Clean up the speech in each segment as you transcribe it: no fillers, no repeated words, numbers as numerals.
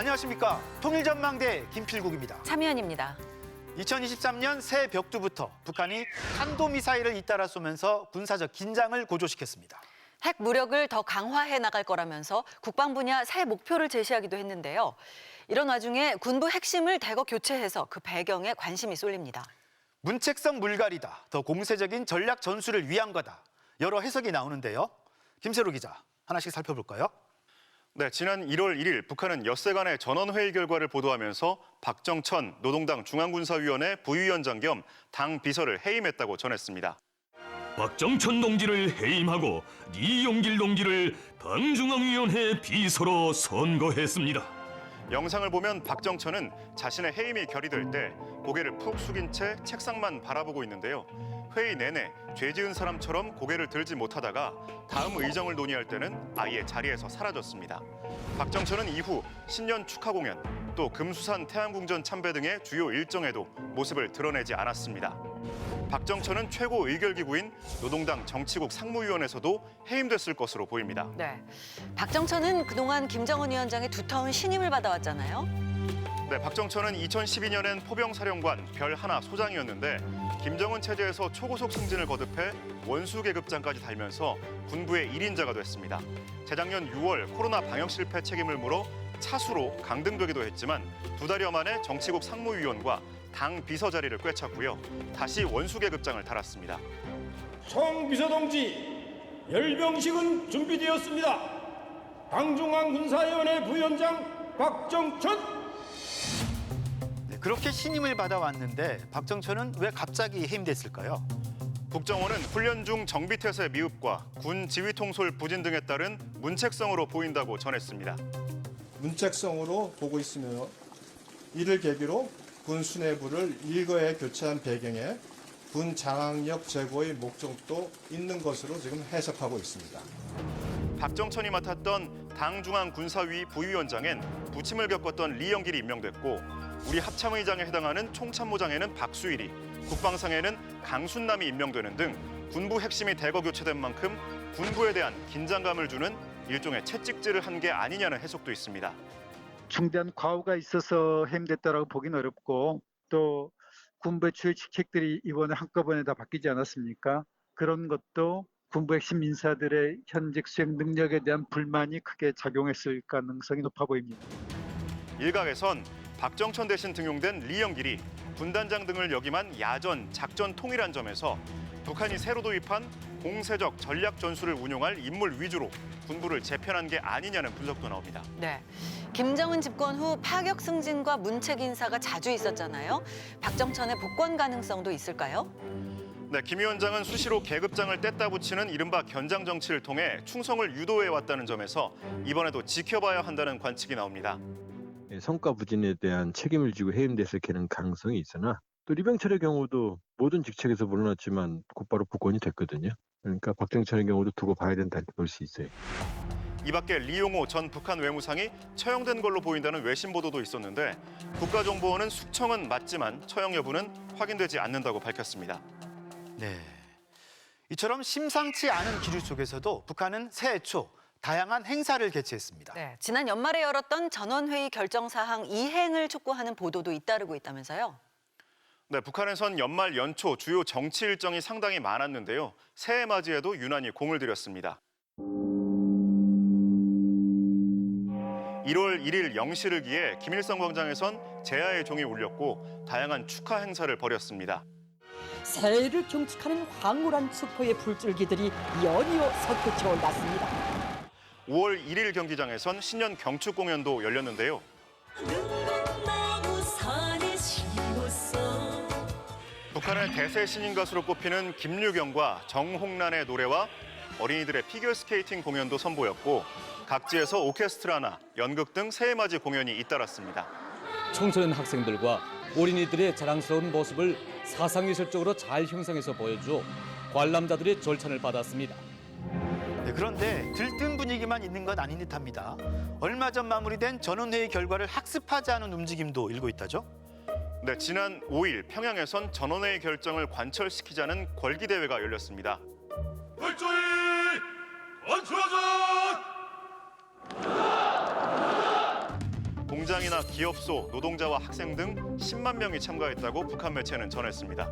안녕하십니까. 통일전망대 김필국입니다. 차미연입니다. 2023년 새 벽두부터 북한이 탄도미사일을 잇따라 쏘면서 군사적 긴장을 고조시켰습니다. 핵 무력을 더 강화해 나갈 거라면서 국방 분야 새 목표를 제시하기도 했는데요. 이런 와중에 군부 핵심을 대거 교체해서 그 배경에 관심이 쏠립니다. 문책성 물갈이다, 더 공세적인 전략 전술을 위한 거다. 여러 해석이 나오는데요. 김세로 기자, 하나씩 살펴볼까요? 네, 지난 1월 1일 북한은 엿새간의 전원회의 결과를 보도하면서 박정천 노동당 중앙군사위원회 부위원장 겸 당 비서를 해임했다고 전했습니다. 박정천 동지를 해임하고 이용길 동지를 당중앙위원회 비서로 선거했습니다. 영상을 보면 박정천은 자신의 해임이 결의될 때 고개를 푹 숙인 채 책상만 바라보고 있는데요. 회의 내내 죄 지은 사람처럼 고개를 들지 못하다가 다음 의정을 논의할 때는 아예 자리에서 사라졌습니다. 박정천은 이후 신년 축하 공연, 또 금수산 태양궁전 참배 등의 주요 일정에도 모습을 드러내지 않았습니다. 박정천은 최고 의결기구인 노동당 정치국 상무위원회에서도 해임됐을 것으로 보입니다. 네, 박정천은 그동안 김정은 위원장의 두터운 신임을 받아왔잖아요. 네, 박정천은 2012년엔 포병사령관 별 하나 소장이었는데 김정은 체제에서 초고속 승진을 거듭해 원수계급장까지 달면서 군부의 1인자가 됐습니다. 재작년 6월 코로나 방역 실패 책임을 물어 차수로 강등되기도 했지만 두 달여 만에 정치국 상무위원과 당 비서 자리를 꿰찼고요. 다시 원수계급장을 달았습니다. 총비서동지 열병식은 준비되었습니다. 당중앙군사위원회 부위원장 박정천. 네, 그렇게 신임을 받아왔는데 박정천은 왜 갑자기 해임됐을까요? 국정원은 훈련 중 정비태세 미흡과 군 지휘통솔 부진 등에 따른 문책성으로 보인다고 전했습니다. 문책성으로 보고 있으며 이를 계기로 군 수뇌부를 일거에 교체한 배경에 군 장악력 제고의 목적도 있는 것으로 지금 해석하고 있습니다. 박정천이 맡았던 당중앙군사위 부위원장엔 부침을 겪었던 리영길이 임명됐고 우리 합참의장에 해당하는 총참모장에는 박수일이, 국방상에는 강순남이 임명되는 등 군부 핵심이 대거 교체된 만큼 군부에 대한 긴장감을 주는 일종의 채찍질을 한 게 아니냐는 해석도 있습니다. 중대한 과오가 있어서 해임됐다라고 보기는 어렵고 또 군부의 주요 직책들이 이번에 한꺼번에 다 바뀌지 않았습니까? 그런 것도 군부 핵심 인사들의 현직 수행 능력에 대한 불만이 크게 작용했을 가능성이 높아 보입니다. 일각에선 박정천 대신 등용된 리영길이 군단장 등을 역임한 야전, 작전 통일한 점에서 북한이 새로 도입한 공세적 전략 전술을 운용할 인물 위주로 군부를 재편한 게 아니냐는 분석도 나옵니다. 네, 김정은 집권 후 파격 승진과 문책 인사가 자주 있었잖아요. 박정천의 복권 가능성도 있을까요? 네, 김 위원장은 수시로 계급장을 뗐다 붙이는 이른바 견장 정치를 통해 충성을 유도해 왔다는 점에서 이번에도 지켜봐야 한다는 관측이 나옵니다. 성과 부진에 대한 책임을 지고 해임됐을 가능성이 있으나 또 리병철의 경우도 모든 직책에서 물러났지만 곧바로 복권이 됐거든요. 그러니까 박정천의 경우도 두고 봐야 된다 이렇게 볼 수 있어요. 이 밖에 리용호 전 북한 외무상이 처형된 걸로 보인다는 외신 보도도 있었는데 국가정보원은 숙청은 맞지만 처형 여부는 확인되지 않는다고 밝혔습니다. 네, 이처럼 심상치 않은 기류 속에서도 북한은 새해 초 다양한 행사를 개최했습니다. 네, 지난 연말에 열었던 전원회의 결정사항 이행을 촉구하는 보도도 잇따르고 있다면서요? 네, 북한에선 연말 연초 주요 정치 일정이 상당히 많았는데요. 새해 맞이에도 유난히 공을 들였습니다. 1월 1일 0시를 기해 김일성 광장에선 제야의 종이 울렸고 다양한 축하 행사를 벌였습니다. 새해를 경축하는 황홀한 수포의 불줄기들이 연이어 솟구쳐 올랐습니다. 5월 1일 경기장에선 신년 경축 공연도 열렸는데요. 북한의 대세 신인 가수로 꼽히는 김유경과 정홍란의 노래와 어린이들의 피겨스케이팅 공연도 선보였고 각지에서 오케스트라나 연극 등 새해맞이 공연이 잇따랐습니다. 청소년 학생들과 어린이들의 자랑스러운 모습을 사상예술적으로 잘 형성해서 보여주어 관람자들의 절찬을 받았습니다. 네, 그런데 들뜬 분위기만 있는 건 아닌 듯합니다. 얼마 전 마무리된 전원회의 결과를 학습하자는 움직임도 일고 있다죠? 네, 지난 5일 평양에선 전원회의 결정을 관철시키자는 궐기대회가 열렸습니다. 철저히 완수하자! 공장이나 기업소, 노동자와 학생 등 10만 명이 참가했다고 북한 매체는 전했습니다.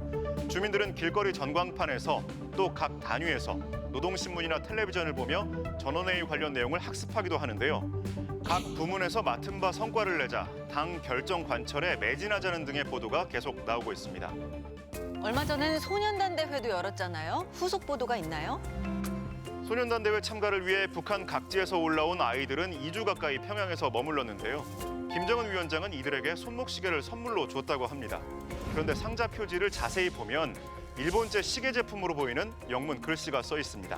주민들은 길거리 전광판에서 또 각 단위에서 노동신문이나 텔레비전을 보며 전원회의 관련 내용을 학습하기도 하는데요. 각 부문에서 맡은 바 성과를 내자 당 결정 관철에 매진하자는 등의 보도가 계속 나오고 있습니다. 얼마 전엔 소년단 대회도 열었잖아요. 후속 보도가 있나요? 소년단 대회 참가를 위해 북한 각지에서 올라온 아이들은 2주 가까이 평양에서 머물렀는데요. 김정은 위원장은 이들에게 손목시계를 선물로 줬다고 합니다. 그런데 상자 표지를 자세히 보면 일본제 시계 제품으로 보이는 영문 글씨가 써 있습니다.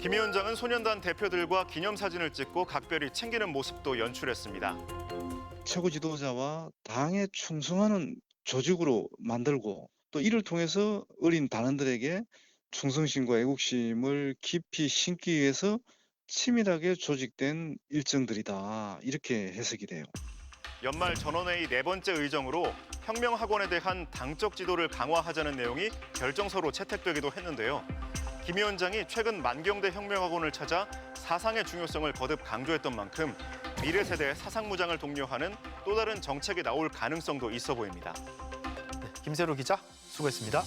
김 위원장은 소년단 대표들과 기념사진을 찍고 각별히 챙기는 모습도 연출했습니다. 최고 지도자와 당에 충성하는 조직으로 만들고 또 이를 통해서 어린 단원들에게 충성심과 애국심을 깊이 심기 위해서 치밀하게 조직된 일정들이다. 이렇게 해석이 돼요. 연말 전원회의 4번째 의정으로 혁명학원에 대한 당적 지도를 강화하자는 내용이 결정서로 채택되기도 했는데요. 김 위원장이 최근 만경대 혁명학원을 찾아 사상의 중요성을 거듭 강조했던 만큼 미래 세대의 사상무장을 독려하는 또 다른 정책이 나올 가능성도 있어 보입니다. 네, 김세로 기자 수고했습니다.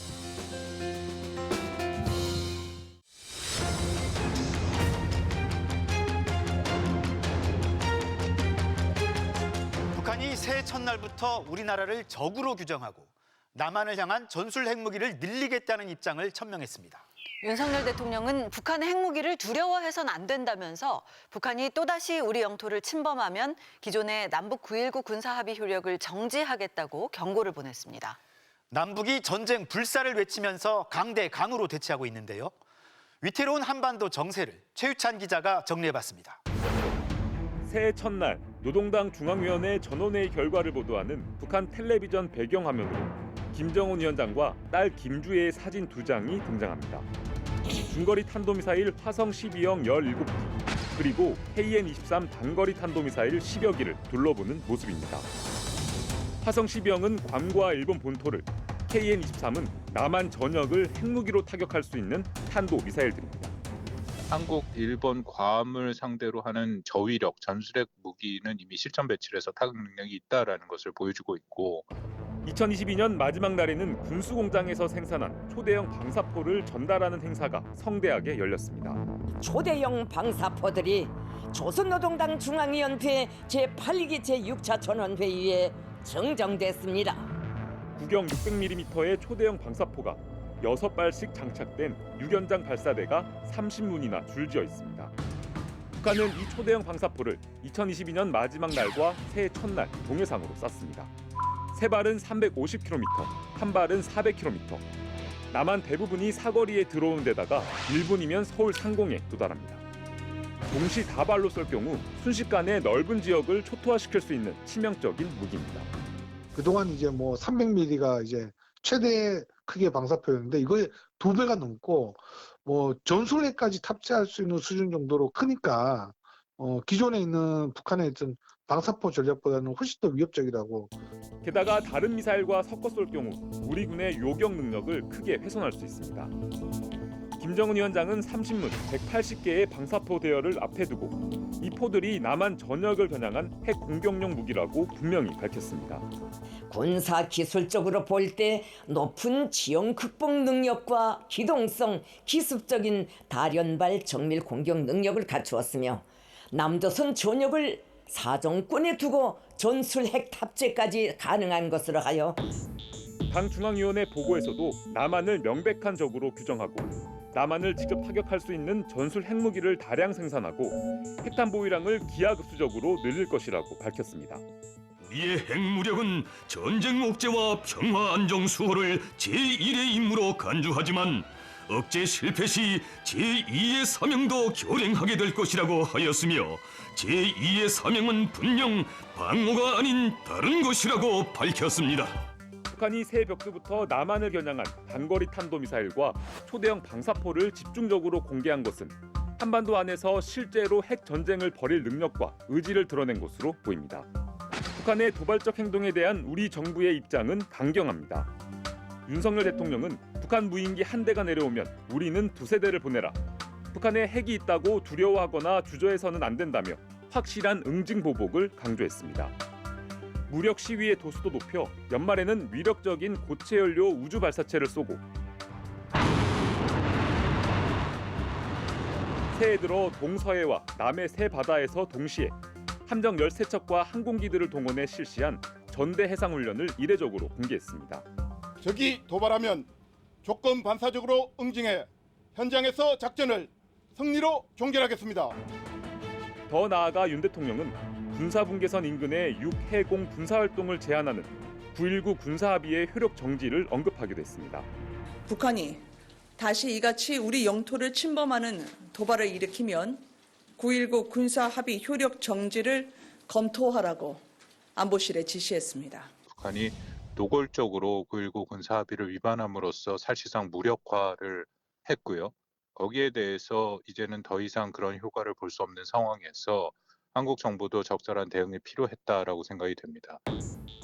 북한이 새해 첫날부터 우리나라를 적으로 규정하고 남한을 향한 전술 핵무기를 늘리겠다는 입장을 천명했습니다. 윤석열 대통령은 북한의 핵무기를 두려워해선 안 된다면서 북한이 또다시 우리 영토를 침범하면 기존의 남북 9.19 군사합의 효력을 정지하겠다고 경고를 보냈습니다. 남북이 전쟁 불사를 외치면서 강대강으로 대치하고 있는데요. 위태로운 한반도 정세를 최유찬 기자가 정리해봤습니다. 새해 첫날 노동당 중앙위원회 전원회의 결과를 보도하는 북한 텔레비전 배경화면으로 김정은 위원장과 딸 김주애의 사진 2장이 등장합니다. 중거리 탄도미사일 화성 12형 17기 그리고 KN-23 단거리 탄도미사일 10여 기를 둘러보는 모습입니다. 화성 12형은 괌과 일본 본토를, KN-23은 남한 전역을 핵무기로 타격할 수 있는 탄도미사일들입니다. 한국, 일본, 괌을 상대로 하는 저위력 전술핵 무기는 이미 실전 배치를 해서 타격 능력이 있다라는 것을 보여주고 있고 2022년 마지막 날에는 군수공장에서 생산한 초대형 방사포를 전달하는 행사가 성대하게 열렸습니다. 초대형 방사포들이 조선노동당 중앙위원회 제8기 제6차 전원회의에 정정됐습니다. 구경 600mm의 초대형 방사포가 6발씩 장착된 6연장 발사대가 30문이나 줄지어 있습니다. 북한은 이 초대형 방사포를 2022년 마지막 날과 새해 첫날 동해상으로 쐈습니다. 세 발은 350km, 한 발은 400km. 남한 대부분이 사거리에 들어오는 데다가 1분이면 서울 상공에 도달합니다. 동시 다발로 쏠 경우 순식간에 넓은 지역을 초토화시킬 수 있는 치명적인 무기입니다. 그동안 이제 뭐 300mm가 이제 최대 크기의 방사포였는데 이거의 2배가 넘고 뭐 전술핵까지 탑재할 수 있는 수준 정도로 크니까 기존에 있는 북한의 어떤 방사포 전략보다는 훨씬 더 위협적이라고. 게다가 다른 미사일과 섞어 쏠 경우 우리 군의 요격 능력을 크게 훼손할 수 있습니다. 김정은 위원장은 30문 180개의 방사포 대열을 앞에 두고 이 포들이 남한 전역을 겨냥한 핵 공격용 무기라고 분명히 밝혔습니다. 군사 기술적으로 볼 때 높은 지형 극복 능력과 기동성, 기습적인 다련발 정밀 공격 능력을 갖추었으며 남조선 전역을 사정권에 두고 전술 핵 탑재까지 가능한 것으로 하여 당 중앙위원회 보고에서도 남한을 명백한 적으로 규정하고 남한을 직접 타격할 수 있는 전술 핵무기를 다량 생산하고 핵탄 보유량을 기하급수적으로 늘릴 것이라고 밝혔습니다. 우리의 핵무력은 전쟁 억제와 평화 안정 수호를 제1의 임무로 간주하지만 억제 실패 시 제2의 사명도 결행하게 될 것이라고 하였으며 제2의 사명은 분명 방어가 아닌 다른 것이라고 밝혔습니다. 북한이 새 벽두부터 남한을 겨냥한 단거리 탄도미사일과 초대형 방사포를 집중적으로 공개한 것은 한반도 안에서 실제로 핵 전쟁을 벌일 능력과 의지를 드러낸 것으로 보입니다. 북한의 도발적 행동에 대한 우리 정부의 입장은 강경합니다. 윤석열 대통령은 북한 무인기 한 대가 내려오면 우리는 2세대를 보내라. 북한에 핵이 있다고 두려워하거나 주저해서는 안 된다며 확실한 응징 보복을 강조했습니다. 무력 시위의 도수도 높여 연말에는 위력적인 고체 연료 우주 발사체를 쏘고 새해 들어 동서해와 남해 세 바다에서 동시에 함정 13척과 항공기들을 동원해 실시한 전대 해상 훈련을 이례적으로 공개했습니다. 적이 도발하면 조건 반사적으로 응징해 현장에서 작전을 승리로 종결하겠습니다. 더 나아가 윤 대통령은 군사분계선 인근의 육해공 군사활동을 제한하는 9.19 군사합의의 효력 정지를 언급하기도 했습니다. 북한이 다시 이같이 우리 영토를 침범하는 도발을 일으키면 9.19 군사합의 효력 정지를 검토하라고 안보실에 지시했습니다. 북한이 노골적으로 9.19 군사합의를 위반함으로써 사실상 무력화를 했고요. 거기에 대해서 이제는 더 이상 그런 효과를 볼 수 없는 상황에서 한국 정부도 적절한 대응이 필요했다라고 생각이 됩니다.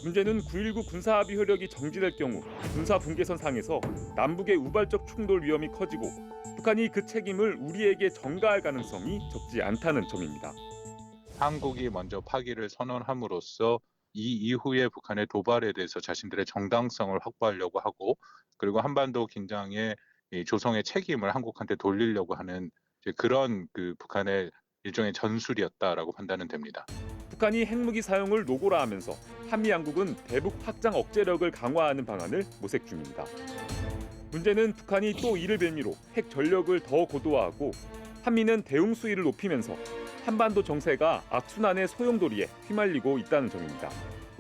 문제는 9.19 군사합의 효력이 정지될 경우 군사분계선 상에서 남북의 우발적 충돌 위험이 커지고 북한이 그 책임을 우리에게 전가할 가능성이 적지 않다는 점입니다. 한국이 먼저 파기를 선언함으로써 이 이후에 북한의 도발에 대해서 자신들의 정당성을 확보하려고 하고 그리고 한반도 긴장의 조성의 책임을 한국한테 돌리려고 하는 그런 북한의 일종의 전술이었다라고 판단은 됩니다. 북한이 핵무기 사용을 노골화하면서 한미 양국은 대북 확장 억제력을 강화하는 방안을 모색 중입니다. 문제는 북한이 또 이를 빌미로 핵 전력을 더 고도화하고 한미는 대응 수위를 높이면서 한반도 정세가 악순환의 소용돌이에 휘말리고 있다는 점입니다.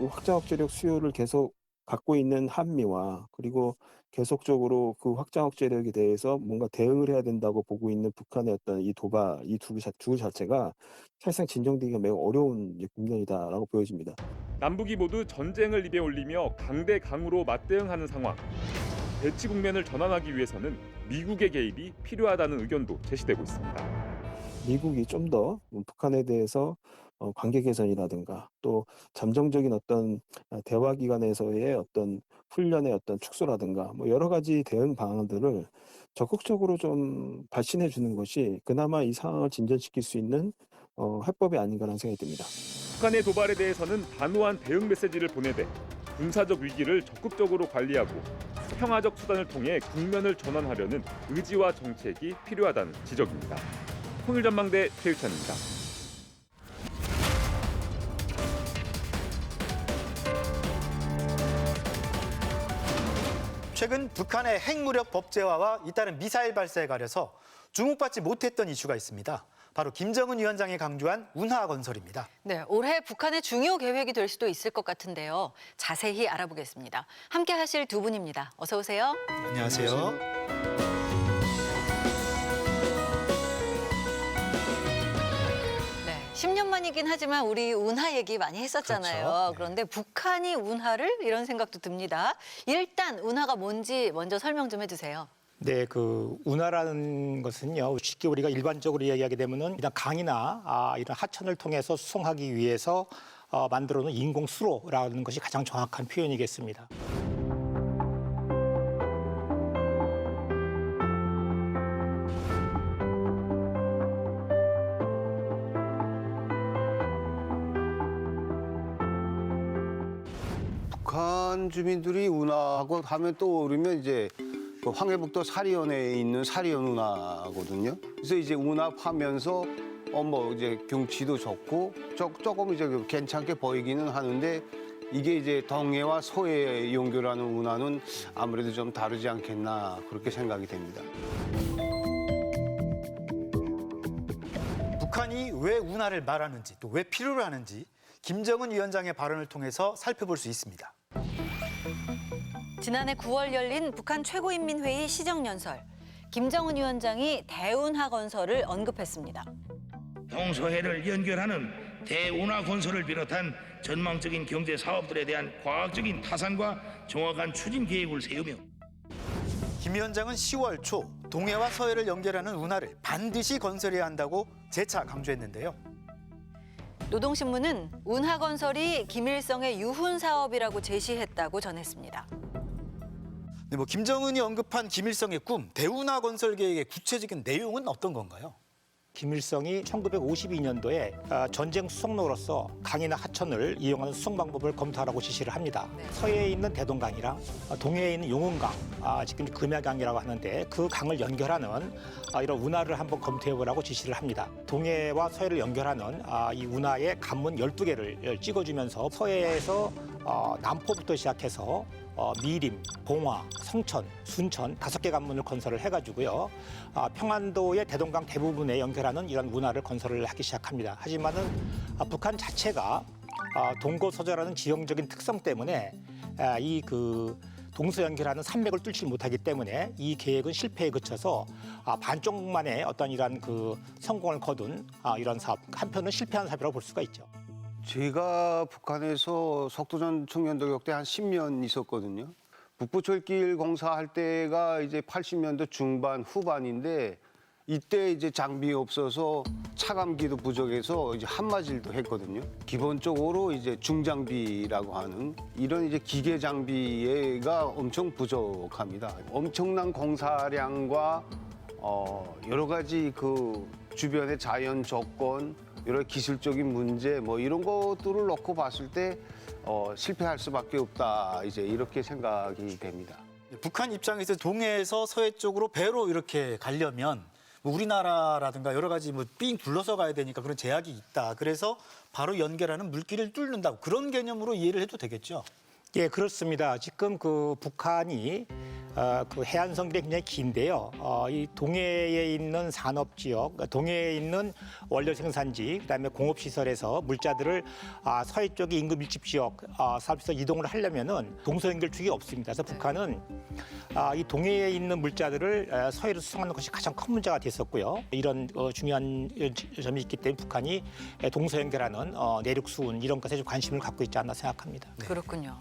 확장 억제력 수요를 계속 갖고 있는 한미와 그리고 계속적으로 그 확장 억제력에 대해서 뭔가 대응을 해야 된다고 보고 있는 북한의 어떤 이 도발, 이 두 자체가 사실상 진정되기가 매우 어려운 국면이다라고 보여집니다. 남북이 모두 전쟁을 입에 올리며 강대강으로 맞대응하는 상황. 대치 국면을 전환하기 위해서는 미국의 개입이 필요하다는 의견도 제시되고 있습니다. 미국이 좀 더 북한에 대해서 관계 개선이라든가 또 잠정적인 어떤 대화 기관에서의 어떤 훈련의 어떤 축소라든가 뭐 여러 가지 대응 방안들을 적극적으로 좀 발신해 주는 것이 그나마 이 상황을 진전시킬 수 있는 해법이 아닌가라는 생각이 듭니다. 북한의 도발에 대해서는 단호한 대응 메시지를 보내되 군사적 위기를 적극적으로 관리하고 평화적 수단을 통해 국면을 전환하려는 의지와 정책이 필요하다는 지적입니다. 통일전망대 최유찬입니다. 최근 북한의 핵무력 법제화와 잇따른 미사일 발사에 가려서 주목받지 못했던 이슈가 있습니다. 바로 김정은 위원장이 강조한 운하건설입니다. 네, 올해 북한의 중요 계획이 될 수도 있을 것 같은데요. 자세히 알아보겠습니다. 함께 하실 두 분입니다. 어서 오세요. 안녕하세요. 네, 10년 만이긴 하지만 우리 운하 얘기 많이 했었잖아요. 그렇죠. 네. 그런데 북한이 운하를 이런 생각도 듭니다. 일단 운하가 뭔지 먼저 설명 좀 해주세요. 네, 그 운하라는 것은요, 쉽게 우리가 일반적으로 이야기하게 되면은 일단 강이나 이런 하천을 통해서 수송하기 위해서 만들어 놓은 인공 수로라는 것이 가장 정확한 표현이겠습니다. 북한 주민들이 운하하고 하면 떠오르면 이제 그 황해북도 사리연에 있는 사리연 운하거든요. 그래서 이제 운합하면서 뭐 이제 경치도 좋고 조금 이제 괜찮게 보이기는 하는데 이게 이제 동해와 서해 연결하는 운하는 아무래도 좀 다르지 않겠나 그렇게 생각이 됩니다. 북한이 왜 운하를 말하는지 또 왜 필요로 하는지 김정은 위원장의 발언을 통해서 살펴볼 수 있습니다. 지난해 9월 열린 북한 최고인민회의 시정연설. 김정은 위원장이 대운하 건설을 언급했습니다. 동서해를 연결하는 대운하 건설을 비롯한 전망적인 경제 사업들에 대한 과학적인 타산과 정확한 추진 계획을 세우며 김 위원장은 10월 초 동해와 서해를 연결하는 운하를 반드시 건설해야 한다고 재차 강조했는데요. 노동신문은 운하 건설이 김일성의 유훈 사업이라고 제시했다고 전했습니다. 네, 김정은이 언급한 김일성의 꿈, 대운하 건설 계획의 구체적인 내용은 어떤 건가요? 김일성이 1952년도에 전쟁 수송로로서 강이나 하천을 이용하는 수송 방법을 검토하라고 지시를 합니다. 서해에 있는 대동강이랑 동해에 있는 용흥강, 지금 금야강이라고 하는데 그 강을 연결하는 이런 운하를 한번 검토해보라고 지시를 합니다. 동해와 서해를 연결하는 이 운하의 관문 12개를 찍어주면서 서해에서 남포부터 시작해서 미림, 봉화, 성천, 순천 5개 관문을 건설을 해가지고요. 평안도의 대동강 대부분에 연결하는 이런 운하를 건설을 하기 시작합니다. 하지만은 북한 자체가 동고서저라는 지형적인 특성 때문에 이 동서 연결하는 산맥을 뚫지 못하기 때문에 이 계획은 실패에 그쳐서 반쪽만의 어떤 이런 성공을 거둔 이런 사업, 한편은 실패한 사업이라고 볼 수가 있죠. 제가 북한에서 석도전 청년도역 때 한 10년 있었거든요. 북부철길 공사할 때가 이제 80년도 중반 후반인데 이때 이제 장비 없어서 차감기도 부족해서 이제 한마질도 했거든요. 기본적으로 이제 중장비라고 하는 이런 이제 기계 장비가 엄청 부족합니다. 엄청난 공사량과 여러 가지 주변의 자연 조건, 여러 기술적인 문제 이런 것들을 놓고 봤을 때 실패할 수밖에 없다 이제 이렇게 생각이 됩니다. 북한 입장에서 동해에서 서해 쪽으로 배로 이렇게 가려면 우리나라라든가 여러 가지 삥 둘러서 가야 되니까 그런 제약이 있다. 그래서 바로 연결하는 물길을 뚫는다. 그런 개념으로 이해를 해도 되겠죠? 예, 그렇습니다. 지금 북한이 해안선길이 굉장히 긴데요. 이 동해에 있는 산업지역, 동해에 있는 원료 생산지, 그다음에 공업시설에서 물자들을 서해 쪽의 인구 밀집지역 사업에서 이동을 하려면은 동서 연결축이 없습니다. 그래서 북한은 이 동해에 있는 물자들을 서해로 수송하는 것이 가장 큰 문제가 됐었고요. 이런 중요한 점이 있기 때문에 북한이 동서 연결하는 내륙 수운 이런 것에 좀 관심을 갖고 있지 않나 생각합니다. 그렇군요.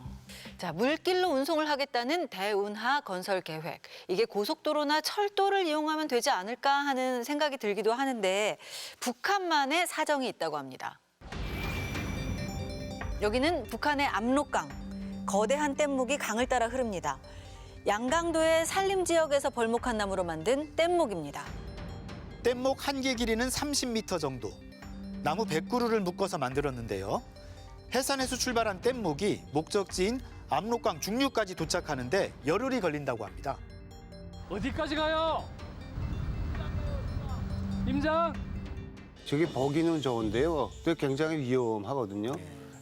자, 물길로 운송을 하겠다는 대운하 건설 계획. 이게 고속도로나 철도를 이용하면 되지 않을까 하는 생각이 들기도 하는데 북한만의 사정이 있다고 합니다. 여기는 북한의 압록강. 거대한 뗏목이 강을 따라 흐릅니다. 양강도의 산림 지역에서 벌목한 나무로 만든 뗏목입니다. 뗏목 한 개 길이는 30m 정도. 나무 100그루를 묶어서 만들었는데요. 해산에서 출발한 뗏목이 목적지인 압록강 중류까지 도착하는데 열흘이 걸린다고 합니다. 어디까지 가요? 임장? 저기 보기는 좋은데요. 또 굉장히 위험하거든요.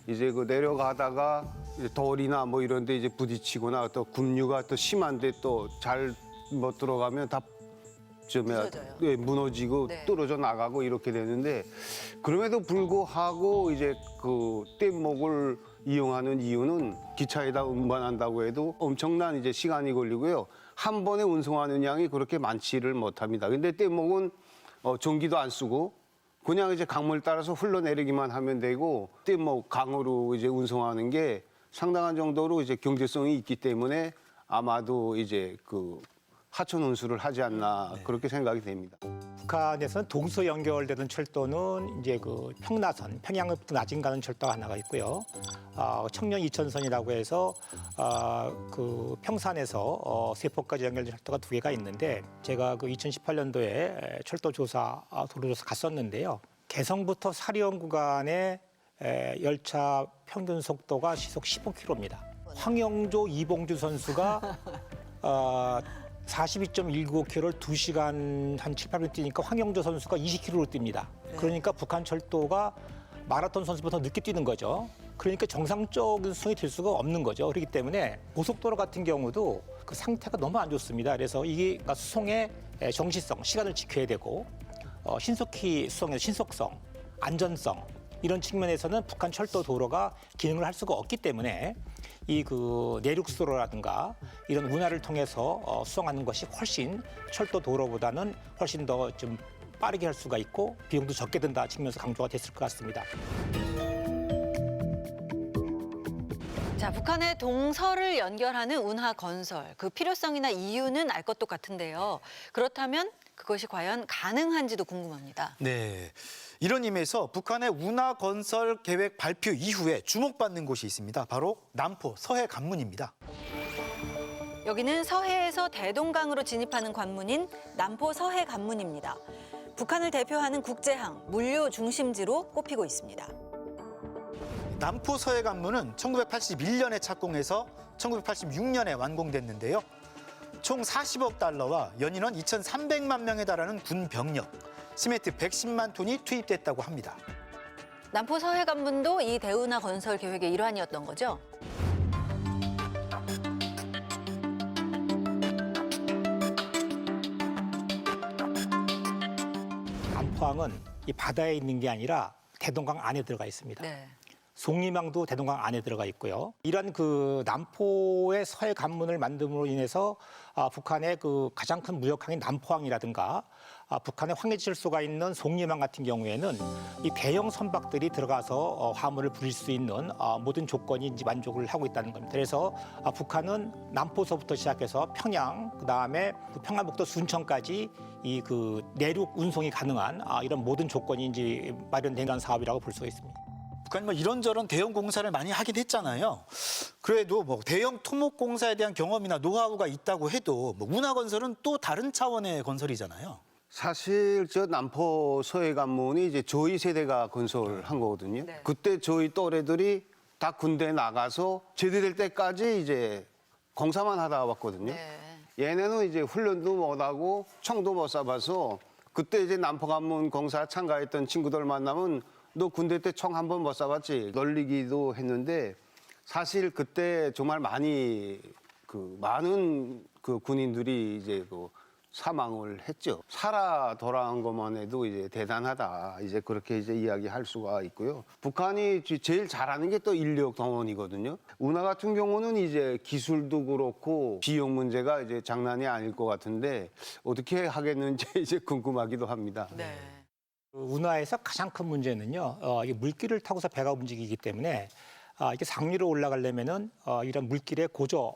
이제 내려가다가 돌이나 이런 데 이제 부딪히거나 또 급류가 또 심한데 또 잘 못 들어가면 다 무너지고 떨어져 나가고 이렇게 되는데 그럼에도 불구하고 이제 뗏목을 이용하는 이유는 기차에다 운반한다고 해도 엄청난 이제 시간이 걸리고요. 한 번에 운송하는 양이 그렇게 많지를 못합니다. 근데 뗏목은 전기도 안 쓰고 그냥 이제 강물 따라서 흘러내리기만 하면 되고 뗏목 강으로 이제 운송하는 게 상당한 정도로 이제 경제성이 있기 때문에 아마도 이제 하천 운수를 하지 않나 그렇게 생각이 됩니다. 북한에서는 동서 연결되는 철도는 이제 평라선, 평양부터 나진 가는 철도가 하나가 있고요. 청년 이천선이라고 해서 평산에서 세포까지 연결된 철도가 2개가 있는데 제가 2018년도에 철도 조사, 도로조사 갔었는데요. 개성부터 사리온 구간의 열차 평균 속도가 시속 15km입니다. 황영조, 이봉주 선수가 42.195km를 2시간 한 7, 8분 뛰니까 황영조 선수가 20km로 뜁니다. 그러니까 북한 철도가 마라톤 선수보다 늦게 뛰는 거죠. 그러니까 정상적인 수송이 될 수가 없는 거죠. 그렇기 때문에 고속도로 같은 경우도 상태가 너무 안 좋습니다. 그래서 이게 수송의 정시성, 시간을 지켜야 되고 신속히 수송의 신속성, 안전성 이런 측면에서는 북한 철도 도로가 기능을 할 수가 없기 때문에 이 내륙수로라든가 이런 운하를 통해서 수송하는 것이 훨씬 철도 도로보다는 훨씬 더 좀 빠르게 할 수가 있고 비용도 적게 든다 측면에서 강조가 됐을 것 같습니다. 자, 북한의 동서를 연결하는 운하 건설, 그 필요성이나 이유는 알 것도 같은데요. 그렇다면 그것이 과연 가능한지도 궁금합니다. 네. 이런 의미에서 북한의 운하 건설 계획 발표 이후에 주목받는 곳이 있습니다. 바로 남포 서해 관문입니다. 여기는 서해에서 대동강으로 진입하는 관문인 남포 서해 관문입니다. 북한을 대표하는 국제항, 물류 중심지로 꼽히고 있습니다. 남포 서해관문은 1981년에 착공해서 1986년에 완공됐는데요. 총 40억 달러와 연인원 2,300만 명에 달하는 군 병력, 시멘트 110만 톤이 투입됐다고 합니다. 남포 서해관문도 이 대운하 건설 계획의 일환이었던 거죠? 남포항은 이 바다에 있는 게 아니라 대동강 안에 들어가 있습니다. 송리망도 대동강 안에 들어가 있고요. 이런 그 남포의 서해 관문을 만듦으로 인해서 북한의 그 가장 큰 무역항인 남포항이라든가 북한의 황해질소가 있는 송리망 같은 경우에는 이 대형 선박들이 들어가서 화물을 부릴 수 있는 모든 조건이 이제 만족을 하고 있다는 겁니다. 그래서 북한은 남포서부터 시작해서 평양, 그다음에 그 평안북도 순천까지 이 그 내륙 운송이 가능한 이런 모든 조건이 이제 마련된 사업이라고 볼 수가 있습니다. 북한이 뭐 이런저런 대형 공사를 많이 하긴 했잖아요. 그래도 뭐 대형 토목 공사에 대한 경험이나 노하우가 있다고 해도 뭐 운하건설은 또 다른 차원의 건설이잖아요. 사실 저 남포 서해관문이 이제 저희 세대가 건설한 거거든요. 그때 저희 또래들이 다 군대 나가서 제대될 때까지 이제 공사만 하다 왔거든요. 얘네는 이제 훈련도 못 하고 총도 못 쏴봐서 그때 이제 남포관문 공사 참가했던 친구들 만나면 너 군대 때 총 한 번 못 쏴봤지? 놀리기도 했는데 사실 그때 정말 많은 그 군인들이 이제 그 사망을 했죠. 살아 돌아온 것만 해도 이제 대단하다. 이제 그렇게 이제 이야기할 수가 있고요. 북한이 제일 잘하는 게 또 인력 동원이거든요. 운하 같은 경우는 이제 기술도 그렇고 비용 문제가 이제 장난이 아닐 것 같은데 어떻게 하겠는지 이제 궁금하기도 합니다. 운하에서 가장 큰 문제는요, 이 물길을 타고서 배가 움직이기 때문에 이게 상류로 올라가려면은 이런 물길의 고저,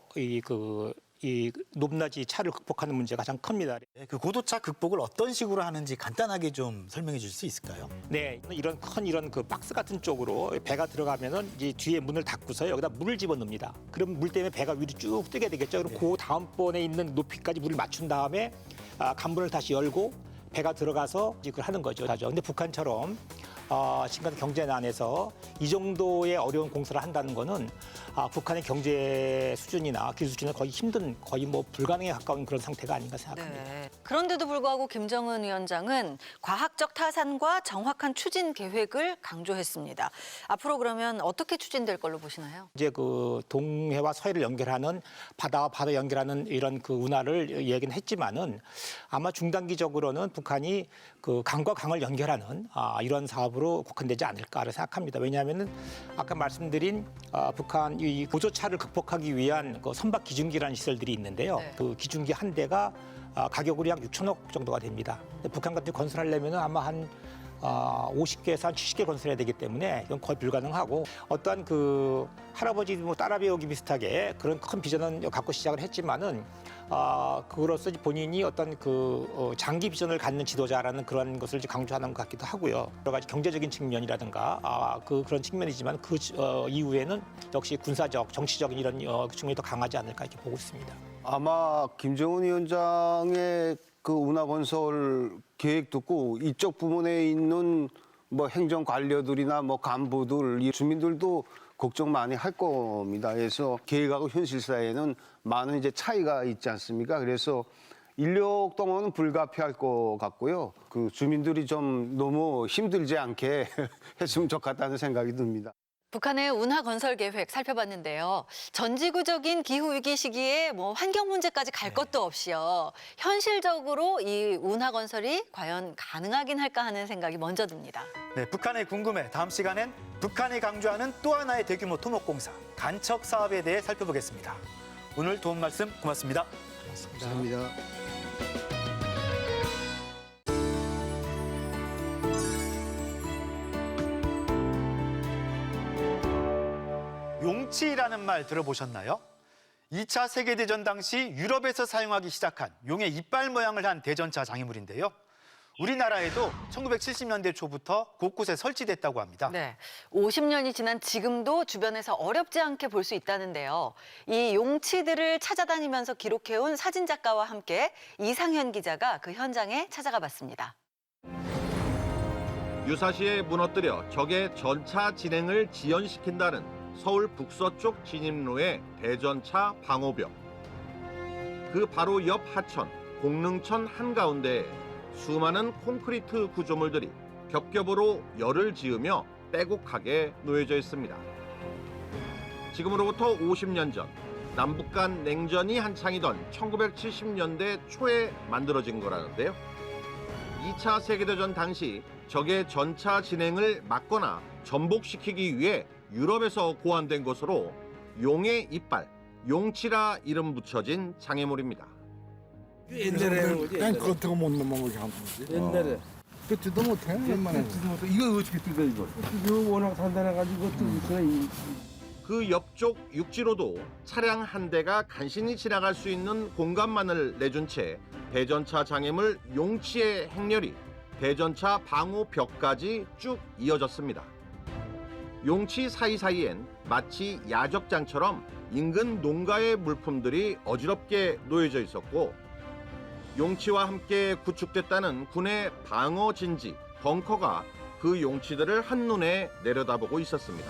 이 높낮이 차를 극복하는 문제가 가장 큽니다. 그 고도차 극복을 어떤 식으로 하는지 간단하게 좀 설명해 줄 수 있을까요? 네, 이런 그 박스 같은 쪽으로 배가 들어가면은 이제 뒤에 문을 닫고서 여기다 물을 집어넣습니다. 그럼 물 때문에 배가 위로 쭉 뜨게 되겠죠. 그럼 그 다음번에 있는 높이까지 물을 맞춘 다음에 간문을 다시 열고 배가 들어가서 이걸 하는 거죠. 근데 북한처럼 심각한 경제난에서 이 정도의 어려운 공사를 한다는 거는 북한의 경제 수준이나 기술 수준은 거의 뭐 불가능에 가까운 그런 상태가 아닌가 생각합니다. 그런데도 불구하고 김정은 위원장은 과학적 타산과 정확한 추진 계획을 강조했습니다. 앞으로 그러면 어떻게 추진될 걸로 보시나요? 이제 그 동해와 서해를 연결하는 바다와 바다 연결하는 이런 그 운하를 얘기는 했지만은 아마 중단기적으로는 북한이 그 강과 강을 연결하는 이런 사업으로 국한되지 않을까 생각합니다. 왜냐하면은 아까 말씀드린 북한 이 고조차를 극복하기 위한 그 선박 기중기라는 시설들이 있는데요. 그 기중기 한 대가 가격으로 약 6천억 정도가 됩니다. 근데 북한 같은 건설하려면은 아마 한 50개에서 한 70개 건설해야 되기 때문에 이건 거의 불가능하고 어떠한 그 할아버지 뭐 따라 배우기 비슷하게 그런 큰 비전은 갖고 시작을 했지만은 그로서 본인이 어떤 장기 비전을 갖는 지도자라는 그런 것을 강조하는 것 같기도 하고요. 여러 가지 경제적인 측면이라든가 그런 측면이지만 그 이후에는 역시 군사적, 정치적인 이런 측면이 더 강하지 않을까 이렇게 보고 있습니다. 아마 김정은 위원장의 그 운하건설 계획 듣고 이쪽 부문에 있는 뭐 행정 관료들이나 뭐 간부들, 이 주민들도 걱정 많이 할 겁니다. 그래서 계획하고 현실 사이에는 많은 이제 차이가 있지 않습니까? 그래서 인력 동원은 불가피할 것 같고요. 그 주민들이 좀 너무 힘들지 않게 했으면 좋겠다는 생각이 듭니다. 북한의 운하 건설 계획 살펴봤는데요. 전지구적인 기후 위기 시기에 뭐 환경 문제까지 갈 것도 없이요. 현실적으로 이 운하 건설이 과연 가능하긴 할까 하는 생각이 먼저 듭니다. 네, 북한의 궁금해. 다음 시간엔 북한이 강조하는 또 하나의 대규모 토목공사, 간척 사업에 대해 살펴보겠습니다. 오늘 도움 말씀 고맙습니다. 감사합니다. 용치라는 말 들어보셨나요? 2차 세계대전 당시 유럽에서 사용하기 시작한 용의 이빨 모양을 한 대전차 장애물인데요. 우리나라에도 1970년대 초부터 곳곳에 설치됐다고 합니다. 네, 50년이 지난 지금도 주변에서 어렵지 않게 볼 수 있다는데요. 이 용치들을 찾아다니면서 기록해온 사진작가와 함께 이상현 기자가 그 현장에 찾아가 봤습니다. 유사시에 무너뜨려 적의 전차 진행을 지연시킨다는 서울 북서쪽 진입로의 대전차 방호벽. 그 바로 옆 하천, 공릉천 한가운데에 수많은 콘크리트 구조물들이 겹겹으로 열을 지으며 빼곡하게 놓여져 있습니다. 지금으로부터 50년 전 남북 간 냉전이 한창이던 1970년대 초에 만들어진 거라는데요. 2차 세계대전 당시 적의 전차 진행을 막거나 전복시키기 위해 유럽에서 고안된 것으로 용의 이빨, 용치라 이름 붙여진 장애물입니다. 옛날에 탱크 같은 거 못 넘어오게 하는 거지. 옛날에. 뜯지도 못해. 웬만하면. 이거 어떻게 뜯어 이거? 이거 워낙 단단해가지고 뜯을 수가 그 옆쪽 육지로도 차량 한 대가 간신히 지나갈 수 있는 공간만을 내준 채 대전차 장애물 용치의 행렬이 대전차 방호벽까지 쭉 이어졌습니다. 용치 사이사이엔 마치 야적장처럼 인근 농가의 물품들이 어지럽게 놓여져 있었고, 용치와 함께 구축됐다는 군의 방어 진지, 벙커가 그 용치들을 한눈에 내려다보고 있었습니다.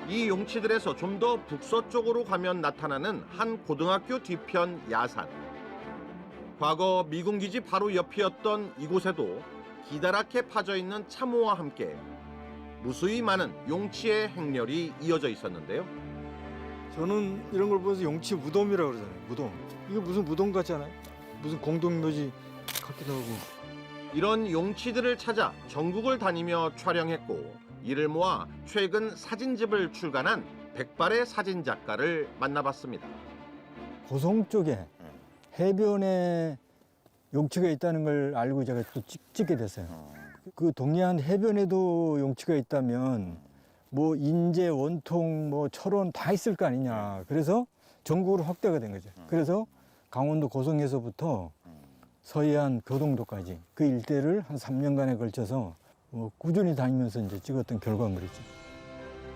이 용치들에서 좀 더 북서쪽으로 가면 나타나는 한 고등학교 뒤편 야산. 과거 미군 기지 바로 옆이었던 이곳에도 기다랗게 파져 있는 참호와 함께 무수히 많은 용치의 행렬이 이어져 있었는데요. 저는 이런 걸 보면서 용치 무덤이라고 그러잖아요. 무덤. 이거 무슨 무덤 같지 않아요? 무슨 공동묘지 같기도 하고. 이런 용치들을 찾아 전국을 다니며 촬영했고, 이를 모아 최근 사진집을 출간한 백발의 사진작가를 만나봤습니다. 고성 쪽에 해변에 용치가 있다는 걸 알고 제가 또 찍게 됐어요. 그 동해안 해변에도 용치가 있다면 뭐 인제, 원통, 뭐 철원 다 있을 거 아니냐. 그래서 전국으로 확대가 된 거죠. 그래서 강원도 고성에서부터 서해안 교동도까지 그 일대를 한 3년간에 걸쳐서 꾸준히 다니면서 이제 찍었던 결과물이죠.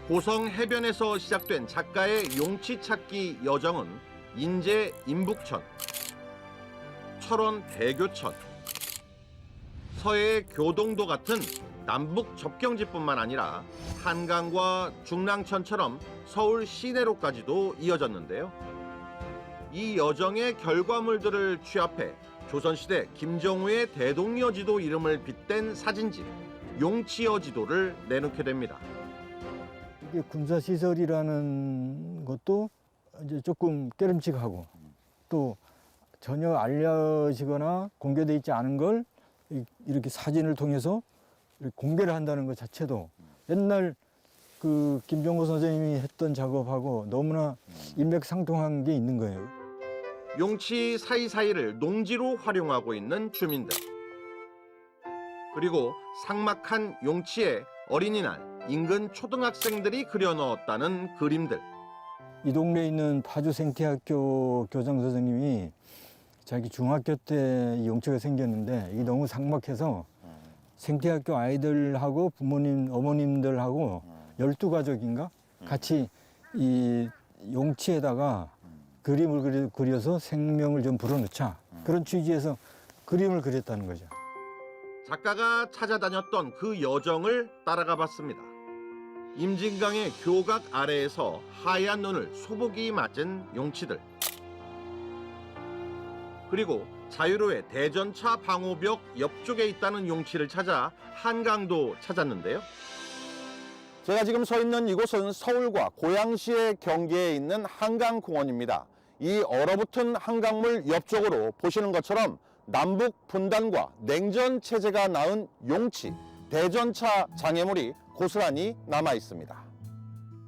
고성 해변에서 시작된 작가의 용치 찾기 여정은 인제 인북천, 철원 대교천, 서해의 교동도 같은 남북 접경지뿐만 아니라 한강과 중랑천처럼 서울 시내로까지도 이어졌는데요. 이 여정의 결과물들을 취합해 조선시대 김정우의 대동여지도 이름을 빗댄 사진집 용치여지도를 내놓게 됩니다. 이게 군사시설이라는 것도 이제 조금 깨름칙하고 또 전혀 알려지거나 공개되어 있지 않은 걸 이렇게 사진을 통해서 공개를 한다는 것 자체도 옛날 그 김정호 선생님이 했던 작업하고 너무나 일맥상통한 게 있는 거예요. 용치 사이사이를 농지로 활용하고 있는 주민들. 그리고 삭막한 용치에 어린이날 인근 초등학생들이 그려넣었다는 그림들. 이 동네에 있는 파주 생태학교 교장 선생님이 자기 중학교 때 이 용치가 생겼는데 이게 너무 삭막해서 생태학교 아이들하고 부모님, 어머님들하고 12가족인가 같이 이 용치에다가 그림을 그려서 생명을 좀 불어넣자. 그런 취지에서 그림을 그렸다는 거죠. 작가가 찾아다녔던 그 여정을 따라가 봤습니다. 임진강의 교각 아래에서 하얀 눈을 소복이 맞은 용치들. 그리고 자유로의 대전차 방호벽 옆쪽에 있다는 용치를 찾아 한강도 찾았는데요. 제가 지금 서 있는 이곳은 서울과 고양시의 경계에 있는 한강공원입니다. 이 얼어붙은 한강물 옆쪽으로 보시는 것처럼 남북 분단과 냉전 체제가 낳은 용치, 대전차 장애물이 고스란히 남아 있습니다.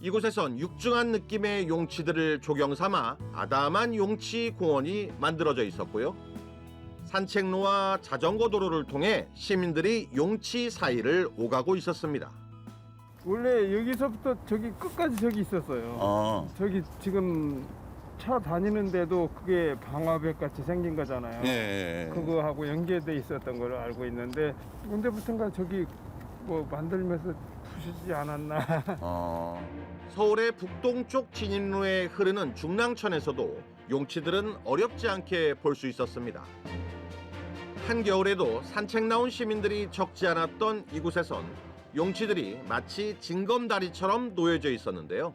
이곳에선 육중한 느낌의 용치들을 조경 삼아 아담한 용치 공원이 만들어져 있었고요. 산책로와 자전거 도로를 통해 시민들이 용치 사이를 오가고 있었습니다. 원래 여기서부터 저기 끝까지 저기 있었어요. 저기 지금 차 다니는데도 그게 방화벽 같이 생긴 거잖아요. 예. 그거하고 연계돼 있었던 걸로 알고 있는데 언제부턴가 저기 뭐 만들면서 부시지 않았나. 서울의 북동쪽 진입로에 흐르는 중랑천에서도 용치들은 어렵지 않게 볼 수 있었습니다. 한겨울에도 산책 나온 시민들이 적지 않았던 이곳에선 용치들이 마치 징검다리처럼 놓여져 있었는데요.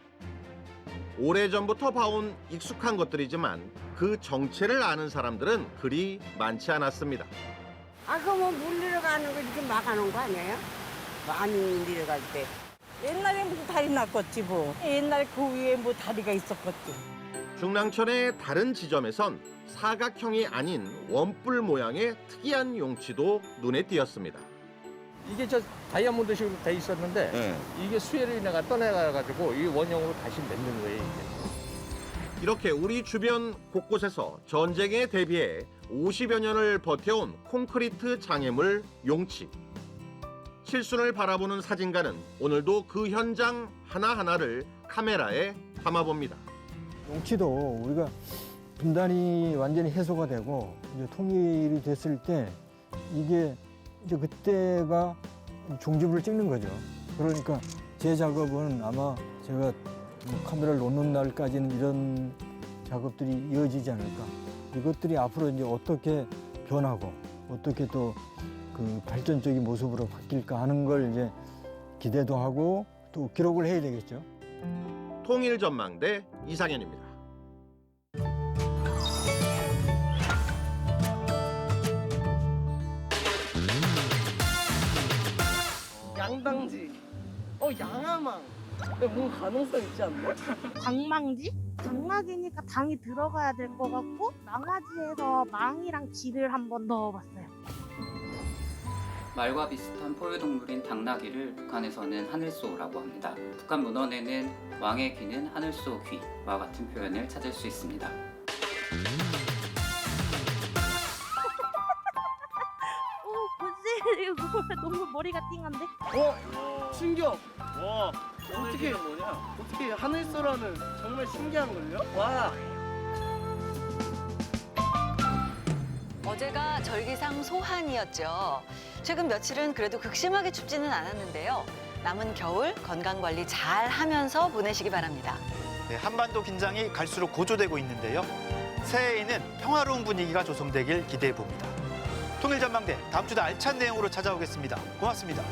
오래전부터 봐온 익숙한 것들이지만 그 정체를 아는 사람들은 그리 많지 않았습니다. 그러면 물 내려가는 거 이렇게 막아놓은 거 아니에요? 많이 내려갈 때. 옛날에 무슨 다리 났겠지 뭐. 옛날 그 위에 뭐 다리가 있었겠지. 중랑천의 다른 지점에선 사각형이 아닌 원뿔 모양의 특이한 용치도 눈에 띄었습니다. 이게 저 다이아몬드식으로 돼 있었는데 이게 수해로 인해가 떠나가지고 이 원형으로 다시 맺는 거예요. 이게. 이렇게 우리 주변 곳곳에서 전쟁에 대비해 50여 년을 버텨온 콘크리트 장애물 용치. 칠순을 바라보는 사진가는 오늘도 그 현장 하나하나를 카메라에 담아봅니다. 용치도 우리가 분단이 완전히 해소가 되고 이제 통일이 됐을 때 이게 이제 그때가 종지부를 찍는 거죠. 그러니까 제 작업은 아마 제가 카메라를 놓는 날까지는 이런 작업들이 이어지지 않을까. 이것들이 앞으로 이제 어떻게 변하고 어떻게 또 그 발전적인 모습으로 바뀔까 하는 걸 이제 기대도 하고 또 기록을 해야 되겠죠. 통일전망대 이상현입니다. 양당지, 양화망. 뭔 가능성 있지 않나? 당망지? 당막이니까 당이 들어가야 될 것 같고 망아지에서 망이랑 쥐를 한번 넣어봤어요. 말과 비슷한 포유동물인 당나귀를 북한에서는 하늘소라고 합니다. 북한 문헌에는 왕의 귀는 하늘소 귀와 같은 표현을 찾을 수 있습니다. 뭐지? 너무 머리가 띵한데? 충격! 와, 어떻게 하늘소라는 정말 신기한 걸요? 와! 어제가 절기상 소한이었죠. 최근 며칠은 그래도 극심하게 춥지는 않았는데요. 남은 겨울 건강관리 잘 하면서 보내시기 바랍니다. 네, 한반도 긴장이 갈수록 고조되고 있는데요. 새해에는 평화로운 분위기가 조성되길 기대해 봅니다. 통일전망대 다음 주도 알찬 내용으로 찾아오겠습니다. 고맙습니다.